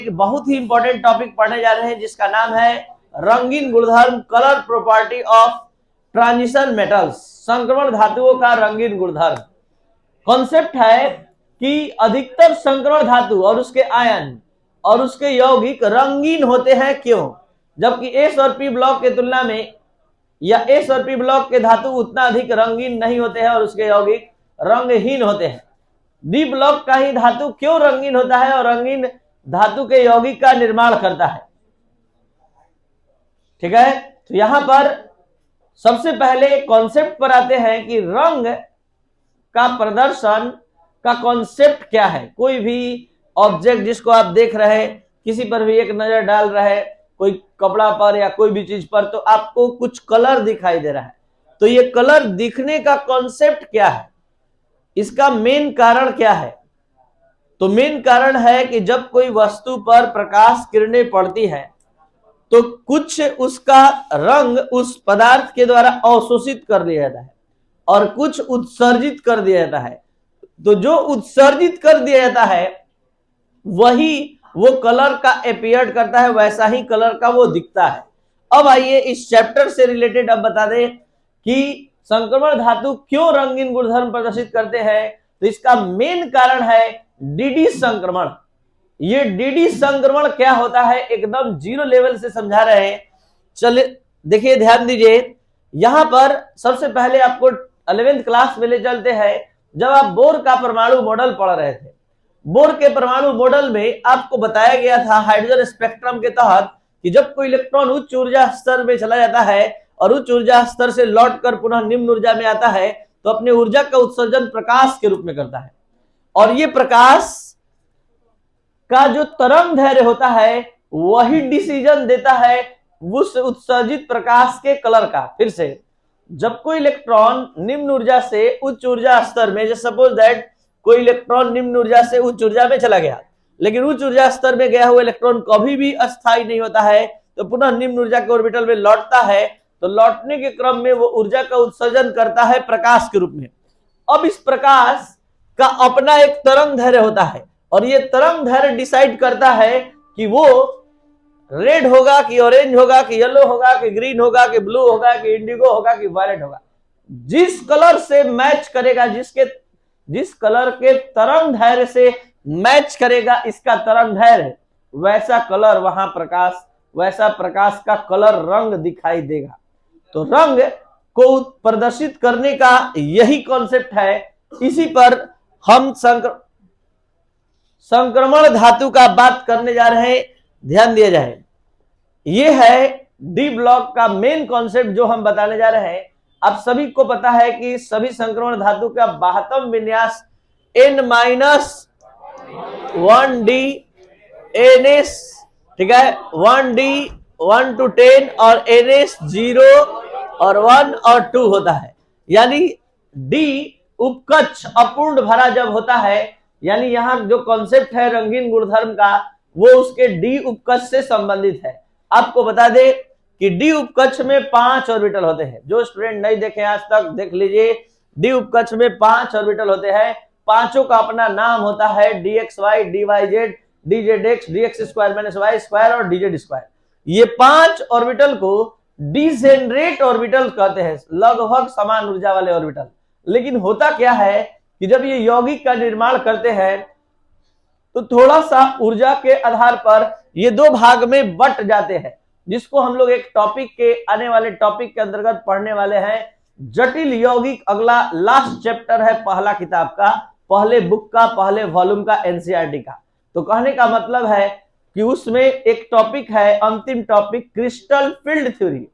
एक बहुत ही important topic पढ़ने जा रहे हैं जिसका नाम है रंगीन गुणधर्म, colour property of transition metals, संक्रमण धातुओं का रंगीन गुणधर्म। कॉन्सेप्ट है कि अधिकतर संक्रमण धातु और उसके आयन और उसके यौगिक रंगीन होते हैं, क्यों? जबकि एस और पी ब्लॉक के तुलना में या एस और पी ब्लॉक के धातु उतना अधिक रंगीन नहीं होते हैं और उसके यौगिक रंगहीन होते हैं। डी ब्लॉक का ही धातु क्यों रंगीन होता है और रंगीन धातु के यौगिक का निर्माण करता है? ठीक है, तो यहां पर सबसे पहले कॉन्सेप्ट पर आते हैं कि रंग का प्रदर्शन का कॉन्सेप्ट क्या है। कोई भी ऑब्जेक्ट जिसको आप देख रहे हैं, किसी पर भी एक नजर डाल रहे हैं, कोई कपड़ा पर या कोई भी चीज पर, तो आपको कुछ कलर दिखाई दे रहा है। तो ये कलर दिखने का कॉन्सेप्ट क्या है, इसका मेन कारण क्या है? तो मेन कारण है कि जब कोई वस्तु पर प्रकाश किरणें पड़ती है तो कुछ उसका रंग उस पदार्थ के द्वारा अवशोषित कर दिया जाता है और कुछ उत्सर्जित कर दिया जाता है। तो जो उत्सर्जित कर दिया जाता है वही वो कलर का अपीयर करता है, वैसा ही कलर का वो दिखता है। अब आइए इस चैप्टर से रिलेटेड अब बता दें कि संक्रमण धातु क्यों रंगीन गुणधर्म प्रदर्शित करते हैं। तो इसका मेन कारण है डीडी संक्रमण। ये डीडी संक्रमण क्या होता है एकदम जीरो लेवल से समझा रहे हैं। चलिए देखिए, ध्यान दीजिए। यहां पर सबसे पहले आपको 11th क्लास में ले चलते हैं, जब आप बोर का परमाणु मॉडल पढ़ रहे थे। बोर के परमाणु मॉडल में आपको बताया गया था हाइड्रोजन स्पेक्ट्रम के तहत कि जब कोई इलेक्ट्रॉन उच्च ऊर्जा स्तर में चला जाता है और उच्च ऊर्जा स्तर से लौटकर पुनः निम्न ऊर्जा में आता है तो अपने ऊर्जा का उत्सर्जन प्रकाश के रूप में करता है, और ये प्रकाश का जो तरंग दैर्घ्य होता है वही डिसीजन देता है उस उत्सर्जित प्रकाश के कलर का। फिर से, जब कोई इलेक्ट्रॉन निम्न ऊर्जा से उच्च ऊर्जा स्तर में, जैसे सपोज दैट कोई इलेक्ट्रॉन निम्न ऊर्जा से उच्च ऊर्जा में चला गया, लेकिन उच्च ऊर्जा स्तर में गया हुआ इलेक्ट्रॉन कभी भी अस्थायी नहीं होता है, तो पुनः निम्न ऊर्जा के ऑर्बिटल में लौटता है, तो लौटने के क्रम में वो ऊर्जा का उत्सर्जन करता है प्रकाश के रूप में। अब इस प्रकाश का अपना एक तरंग दैर्घ्य होता है और ये तरंग दैर्घ्य डिसाइड करता है कि वो रेड होगा कि ऑरेंज होगा कि येलो होगा कि ग्रीन होगा कि ब्लू होगा कि इंडिगो होगा कि वायलेट होगा। जिस कलर से मैच करेगा, जिस कलर के तरंग दैर्घ्य से मैच करेगा इसका तरंग दैर्घ्य, वैसा कलर वहां प्रकाश, वैसा प्रकाश का कलर रंग दिखाई देगा। तो रंग को प्रदर्शित करने का यही कॉन्सेप्ट है। इसी पर हम संक्रमण धातु का बात करने जा रहे हैं, ध्यान दिया जाए। ये है डी ब्लॉक का मेन कॉन्सेप्ट जो हम बताने जा रहे हैं। आप सभी को पता है कि सभी संक्रमण धातु का बाह्यतम विन्यास N-1D NS, ठीक है, 1D 1 to 10 और NS 0 और 1 और 2 होता है। यानी डी उपकक्ष अपूर्ण भरा जब होता है, यानी यहाँ जो कॉन्सेप्ट है रंगीन गुणधर्म का वो उसके डी उपकक्ष से संबंधित है। आपको बता दें कि डी उपकक्ष में 5 ऑर्बिटल होते हैं। जो स्टूडेंट नहीं देखे आज तक देख लीजिए। डी उपकक्ष में 5 ऑर्बिटल होते हैं, पांचों का अपना नाम होता है dxy, dyz, dzx, dx square minus y square और dz स्क्वायर। ये 5 ऑर्बिटल को डिजेनरेट ऑर्बिटल कहते हैं, लगभग समान ऊर्जा वाले ऑर्बिटल। लेकिन होता क्या है कि जब ये यौगिक का निर्माण करते हैं तो थोड़ा सा ऊर्जा के आधार पर ये 2 भाग में बट जाते हैं, जिसको हम लोग एक टॉपिक के आने वाले टॉपिक के अंतर्गत पढ़ने वाले हैं, जटिल यौगिक। अगला लास्ट चैप्टर है पहला किताब का, पहले बुक का, पहले वॉल्यूम का, एनसीईआरटी का। तो कहने का मतलब है कि उसमें एक टॉपिक है, अंतिम topic, crystal field theory,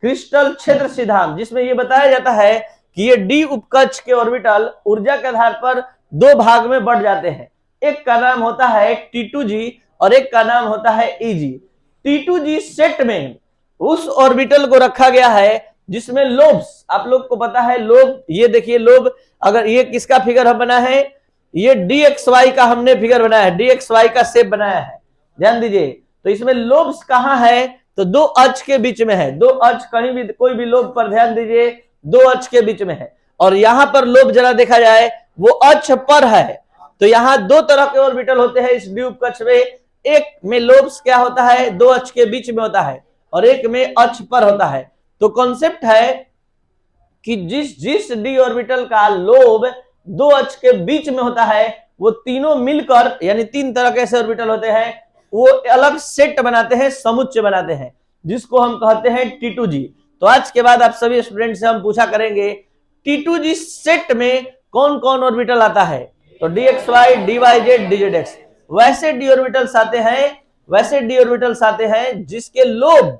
crystal क्षेत्र सिद्धांत, जिसमें यह बताया जाता है कि ये डी उपकक्ष के ऑर्बिटल ऊर्जा के आधार पर 2 भाग में बढ़ जाते हैं। एक का नाम होता है T2G और एक का नाम होता है EG। T2G सेट में उस ऑर्बिटल को रखा गया है जिसमें लोब्स, आप लोग को पता है लोब, ये देखिए लोब, अगर ये किसका फिगर हम बना है, ये dxy का हमने फिगर बनाया है, dxy का शेप बनाया है, ध्यान दीजिए। तो इसमें लोब्स कहां है, तो 2 अक्ष के बीच में है। 2 अक्ष कहीं भी, कोई भी लोब पर ध्यान दीजिए, 2 अक्ष के बीच में है। और यहां पर लोब जरा देखा जाए वो अक्ष पर है। तो यहां 2 तरह के ऑर्बिटल होते हैं इस डी उपकक्ष में, एक में लोब्स क्या होता है, दो अक्ष के बीच में होता है और एक में अक्ष पर होता है। तो कॉन्सेप्ट है कि जिस डी ऑर्बिटल का लोब दो अक्ष के बीच में होता है वो तीनों मिलकर, यानी तीन तरह के ऐसे ऑर्बिटल होते हैं, वो अलग सेट बनाते हैं, समुच्चय बनाते हैं, जिसको हम कहते हैं T2G। तो आज के बाद आप सभी स्टूडेंट से हम पूछा करेंगे T2G सेट में कौन कौन ऑर्बिटल आता है। तो dxy, dyz, dzx वैसे डी ऑर्बिटल्स आते हैं जिसके लोब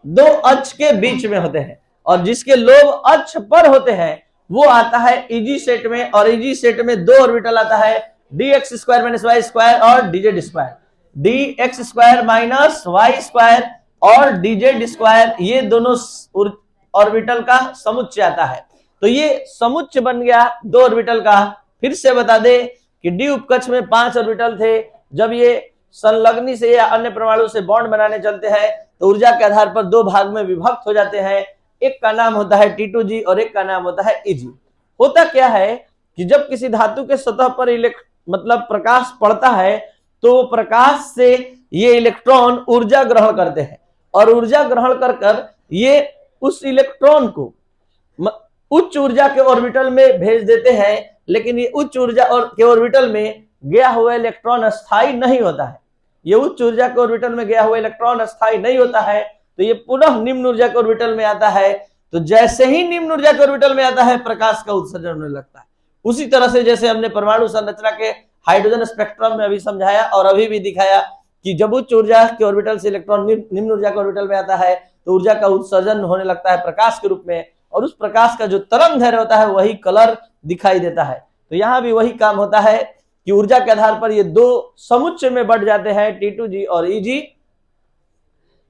दो अक्ष के बीच में होते हैं, और जिसके लोब अक्ष पर होते हैं वो आता है EG सेट में। और EG सेट में दो ऑर्बिटल आता है, dx square minus Y square और dz square. dx square minus Y square और dz स्क्वायर, ये दोनों ऑर्बिटल का समुच्चय आता है। तो ये समुच्चय बन गया दो ऑर्बिटल का। फिर से बता दे कि डी उपकक्ष में 5 ऑर्बिटल थे। जब ये संलग्नी से या अन्य परमाणु से बॉन्ड बनाने चलते हैं तो ऊर्जा के आधार पर दो भाग में विभक्त हो जाते हैं। एक का नाम होता है T2G और एक का नाम होता है EG। होता क्या है कि जब किसी धातु के सतह पर मतलब प्रकाश पड़ता है तो प्रकाश से ये इलेक्ट्रॉन ऊर्जा ग्रहण करते हैं, और ऊर्जा ग्रहण कर ये उस इलेक्ट्रॉन को उच्च ऊर्जा के ऑर्बिटल में भेज देते हैं। लेकिन ये उच्च ऊर्जा के ऑर्बिटल में गया हुआ इलेक्ट्रॉन अस्थायी नहीं होता है। ये उच्च ऊर्जा के ऑर्बिटल में गया हुआ इलेक्ट्रॉन अस्थायी नहीं होता है, तो ये पुनः निम्न ऊर्जा के ऑर्बिटल में आता है। तो जैसे ही निम्न ऊर्जा के ऑर्बिटल में आता है प्रकाश का उत्सर्जन होने लगता है। उसी तरह से जैसे हमने परमाणु संरचना के हाइड्रोजन स्पेक्ट्रम में अभी समझाया और अभी भी दिखाया कि जब उच्च ऊर्जा के ऑर्बिटल से इलेक्ट्रॉन निम्न ऊर्जा के ऑर्बिटल में आता है तो ऊर्जा का उत्सर्जन होने लगता है प्रकाश के रूप में, और उस प्रकाश का जो तरंग दैर्घ्य होता है वही कलर दिखाई देता है। तो यहाँ भी वही काम होता है कि ऊर्जा के आधार पर ये दो समुच्चय में बढ़ जाते हैं, T2G और EG।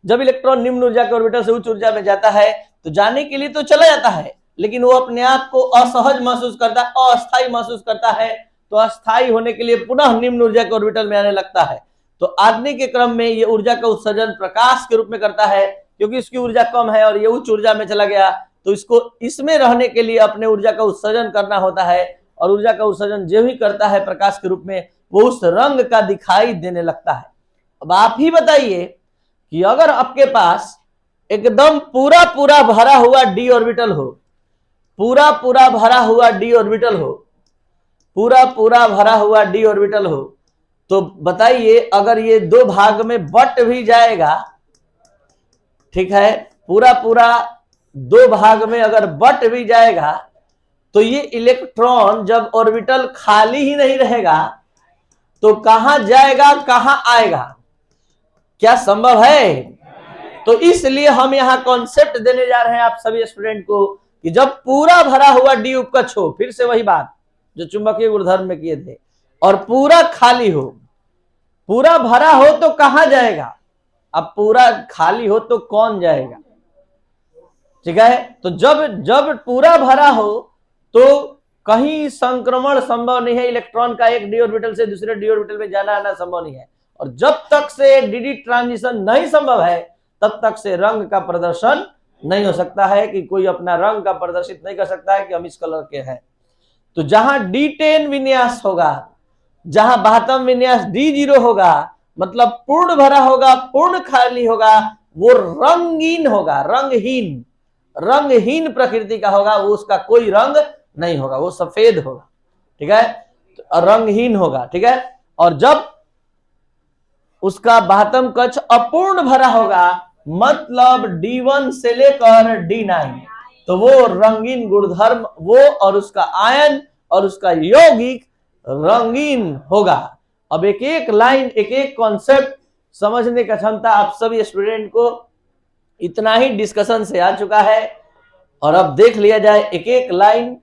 जब इलेक्ट्रॉन निम्न ऊर्जा के ऑर्बिटल से उच्च ऊर्जा में जाता है तो जाने के लिए तो चला जाता है, लेकिन वो अपने आप को असहज महसूस करता है, अस्थायी महसूस करता है। तो अस्थायी होने के लिए पुनः निम्न ऊर्जा के ऑर्बिटल में आने लगता है। तो आने के क्रम में ये ऊर्जा का उत्सर्जन प्रकाश के रूप में करता है, क्योंकि इसकी ऊर्जा कम है और ये उच्च ऊर्जा में चला गया, तो इसको इसमें रहने के लिए अपने ऊर्जा का उत्सर्जन करना होता है। और ऊर्जा का उत्सर्जन जो भी करता है प्रकाश के रूप में, वो उस रंग का दिखाई देने लगता है। अब आप ही बताइए कि अगर आपके पास एकदम पूरा पूरा भरा हुआ डी ऑर्बिटल हो, पूरा पूरा भरा हुआ डी ऑर्बिटल हो, पूरा पूरा भरा हुआ डी ऑर्बिटल हो, तो बताइए अगर ये दो भाग में बट भी जाएगा, ठीक है, पूरा पूरा दो भाग में अगर बट भी जाएगा तो ये इलेक्ट्रॉन जब ऑर्बिटल खाली ही नहीं रहेगा तो कहां जाएगा, कहां आएगा? क्या संभव है? तो इसलिए हम यहां कॉन्सेप्ट देने जा रहे हैं आप सभी स्टूडेंट को कि जब पूरा भरा हुआ डी उपकक्ष हो, फिर से वही बात जो चुंबकीय गुणधर्म में किए थे, और पूरा खाली हो, पूरा भरा हो तो कहां जाएगा? अब पूरा खाली हो तो कौन जाएगा? ठीक है, तो जब पूरा भरा हो तो कहीं संक्रमण संभव नहीं है, इलेक्ट्रॉन का एक डी ऑर्बिटल से दूसरे डी ऑर्बिटल में जाना आना संभव नहीं है। और जब तक से डी ट्रांजिशन नहीं संभव है तब तक से रंग का प्रदर्शन नहीं हो सकता है, कि कोई अपना रंग का प्रदर्शित नहीं कर सकता है कि हम इस कलर के हैं। तो जहां D10 विन्यास होगा, जहां बाह्यतम विन्यास D0 होगा, मतलब पूर्ण भरा होगा, पूर्ण खाली होगा, वो रंगीन होगा, रंगहीन प्रकृति का होगा, वो उसका कोई रंग नहीं होगा, वो सफेद होगा, ठीक है, तो रंगहीन होगा, ठीक है। और जब उसका बाह्यतम कक्ष अपूर्ण भरा होगा, मतलब D1 से लेकर D9, तो वो रंगीन गुणधर्म, वो और उसका आयन और उसका यौगिक रंगीन होगा। अब एक एक लाइन, एक एक कॉन्सेप्ट समझने का क्षमता आप सभी स्टूडेंट को इतना ही डिस्कशन से आ चुका है। और अब देख लिया जाए एक एक लाइन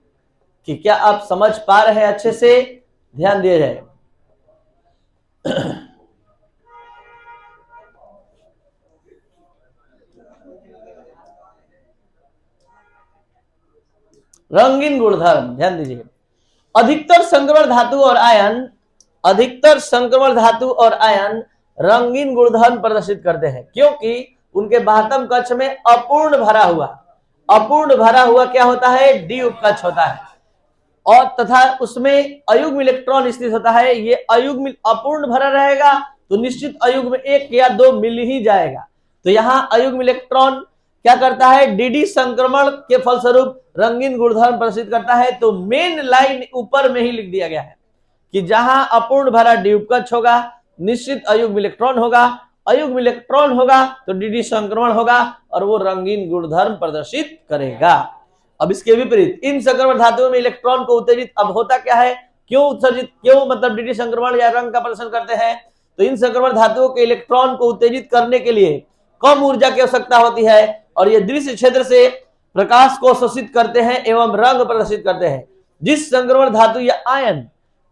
कि क्या आप समझ पा रहे हैं अच्छे से, ध्यान दिया जाए। रंगीन गुणधर्म, ध्यान दीजिए। अधिकतर संक्रमण धातु और आयन रंगीन गुणधर्म प्रदर्शित करते हैं, क्योंकि उनके बाह्यतम कक्ष में अपूर्ण भरा हुआ क्या होता है? डी उपकक्ष होता है, और तथा उसमें अयुग्म इलेक्ट्रॉन स्थित होता है। ये अयुग्म अपूर्ण भरा रहेगा तो निश्चित अयुग्म 1 या 2 मिल ही जाएगा। तो यहाँ अयुग्म इलेक्ट्रॉन क्या करता है, डीडी संक्रमण के फलस्वरूप रंगीन गुणधर्म प्रदर्शित करता है। तो मेन लाइन ऊपर में ही लिख दिया गया है कि जहां अपूर्ण भरा डी उपकक्ष होगा निश्चित अयुग्म इलेक्ट्रॉन होगा, अयुग्म इलेक्ट्रॉन होगा तो डीडी संक्रमण होगा और वो रंगीन गुणधर्म प्रदर्शित करेगा। अब इसके विपरीत इन संक्रमण धातुओं में इलेक्ट्रॉन को उत्तेजित, अब होता क्या है, क्यों उत्सर्जित, क्यों मतलब डीडी संक्रमण या रंग का प्रदर्शन करते हैं, तो इन संक्रमण धातुओं के इलेक्ट्रॉन को उत्तेजित करने के लिए कम ऊर्जा की आवश्यकता होती है और ये दृश्य क्षेत्र से प्रकाश को शोषित करते हैं एवं रंग प्रदर्शित करते हैं। जिस संक्रमण धातु या आयन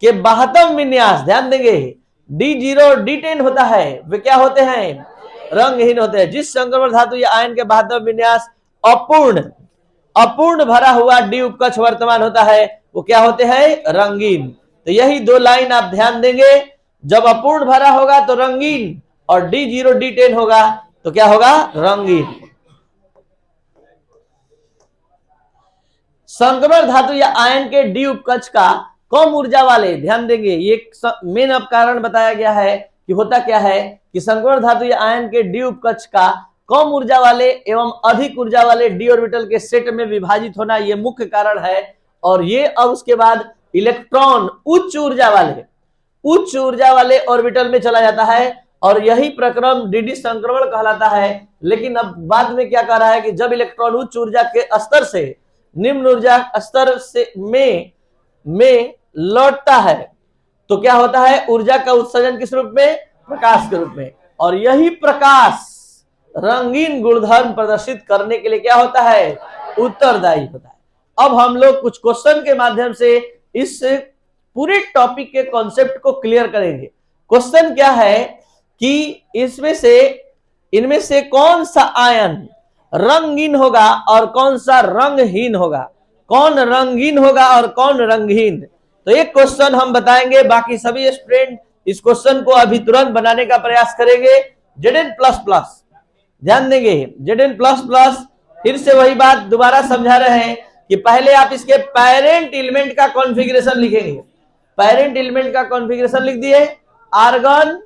के बाह्यतम विन्यास, ध्यान देंगे D0 D10 होता है, वे क्या होते हैं, रंगहीन होते हैं। जिस संक्रमण धातु या आयन के बाह्यतम विन्यास अपूर्ण भरा हुआ डी उपकक्ष वर्तमान होता है वो क्या होते हैं, रंगीन। तो यही दो लाइन आप ध्यान देंगे, जब अपूर्ण भरा होगा तो रंगीन और D0 D10 होगा तो क्या होगा, रंगीन। संक्रमण धातु या आयन के डी उपकक्ष का कम ऊर्जा वाले, ध्यान देंगे ये मेन अब कारण बताया गया है कि होता क्या है कि संक्रमण धातु या आयन के डी उपकक्ष का कम ऊर्जा वाले एवं अधिक ऊर्जा वाले डी ऑर्बिटल के सेट में विभाजित होना ये मुख्य कारण है। और ये अब उसके बाद इलेक्ट्रॉन उच्च ऊर्जा वाले ऑर्बिटल में चला जाता है और यही प्रक्रम डीडी संक्रमण कहलाता है। लेकिन अब बाद में क्या कह रहा है कि जब इलेक्ट्रॉन उच्च ऊर्जा के स्तर से निम्न ऊर्जा स्तर से में लौटता है तो क्या होता है, ऊर्जा का उत्सर्जन किस रूप में, प्रकाश के रूप में। और यही प्रकाश रंगीन गुणधर्म प्रदर्शित करने के लिए क्या होता है, उत्तरदायी होता है। अब हम लोग कुछ क्वेश्चन के माध्यम से इस पूरे टॉपिक के कॉन्सेप्ट को क्लियर करेंगे। क्वेश्चन क्या है कि इनमें से कौन सा आयन रंगीन होगा और कौन सा रंगहीन होगा, कौन रंगीन होगा और कौन रंगहीन। तो एक क्वेश्चन हम बताएंगे, बाकी सभी स्टूडेंट इस क्वेश्चन को अभी तुरंत बनाने का प्रयास करेंगे। Zn++, ध्यान देंगे Zn++, फिर से वही बात दोबारा समझा रहे हैं कि पहले आप इसके पेरेंट एलिमेंट का कॉन्फ़िगरेशन लिखेंगे। पेरेंट एलिमेंट का कॉन्फ़िगरेशन लिख दिए, आर्गन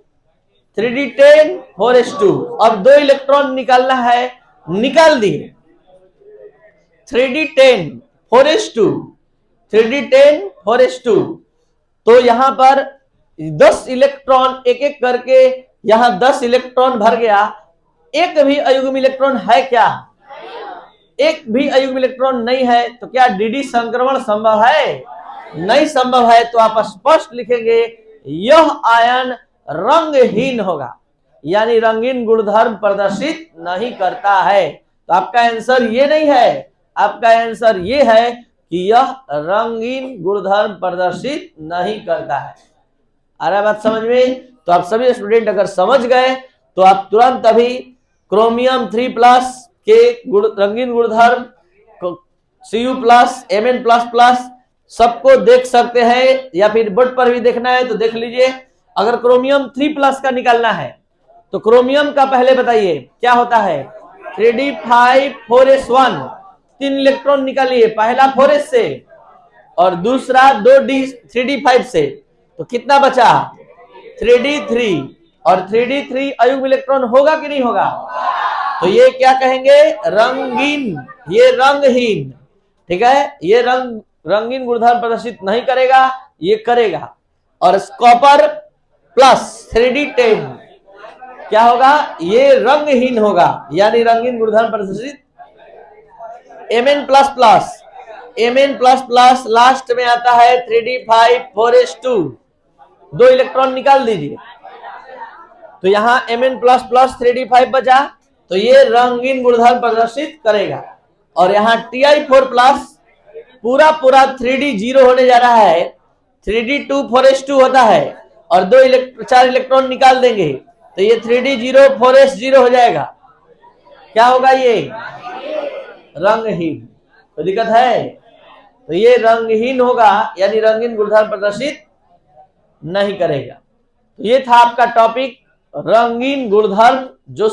3d10 4s2। अब 2 इलेक्ट्रॉन निकालना है, निकाल दिए 3d10 4s2, 3d10 4s2। तो यहां पर 10 इलेक्ट्रॉन एक एक करके यहां 10 इलेक्ट्रॉन भर गया। एक भी अयुग्म इलेक्ट्रॉन है क्या, एक भी अयुग्म इलेक्ट्रॉन नहीं है तो क्या डीडी संक्रमण संभव है, नहीं संभव है। तो आप स्पष्ट लिखेंगे यह आयन रंगहीन होगा, यानी रंगीन गुणधर्म प्रदर्शित नहीं करता है। तो आपका आंसर ये नहीं है, आपका आंसर ये है कि यह रंगीन गुणधर्म प्रदर्शित नहीं करता है। आ रहा है बात समझ में। तो आप सभी स्टूडेंट अगर समझ गए तो आप तुरंत अभी क्रोमियम 3+ के रंगीन गुणधर्म, Cu+, Mn++ सबको देख सकते हैं, या फिर बोर्ड पर भी देखना है तो देख लीजिए। अगर क्रोमियम 3+ का निकालना है तो क्रोमियम का पहले बताइए क्या होता है, 3d5 4s1, 3 इलेक्ट्रॉन निकालिए, पहला 4s से और दूसरा 3d5 से, तो कितना बचा 3d3, और 3d3 अयुग्म इलेक्ट्रॉन होगा कि नहीं होगा, तो ये क्या कहेंगे, रंगीन, ये रंगहीन, ठीक है। ये रंगीन गुणधर्म प्रदर्शित नहीं करेगा, ये करेगा। और कॉपर प्लस 3d10 क्या होगा, ये रंगहीन होगा, यानी रंगीन गुणधर्म प्रदर्शित। Mn++ लास्ट में आता है 3d5 4s2, 2 इलेक्ट्रॉन निकाल दीजिए। तो यहां Mn++ 3d5 बचा, तो ये रंगीन गुणधर्म प्रदर्शित करेगा। और यहाँ Ti4+ पूरा 3d0 होने जा रहा है, 3d2 4s2 होता है और 4 इलेक्ट्रॉन निकाल देंगे तो ये 3d0 4s0 हो जाएगा। क्या होगा, ये रंगहीन। तो दिक्कत है, तो ये रंगहीन होगा, यानी रंगीन गुणधर्म प्रदर्शित नहीं करेगा। तो ये था आपका टॉपिक रंगीन गुणधर्म, जो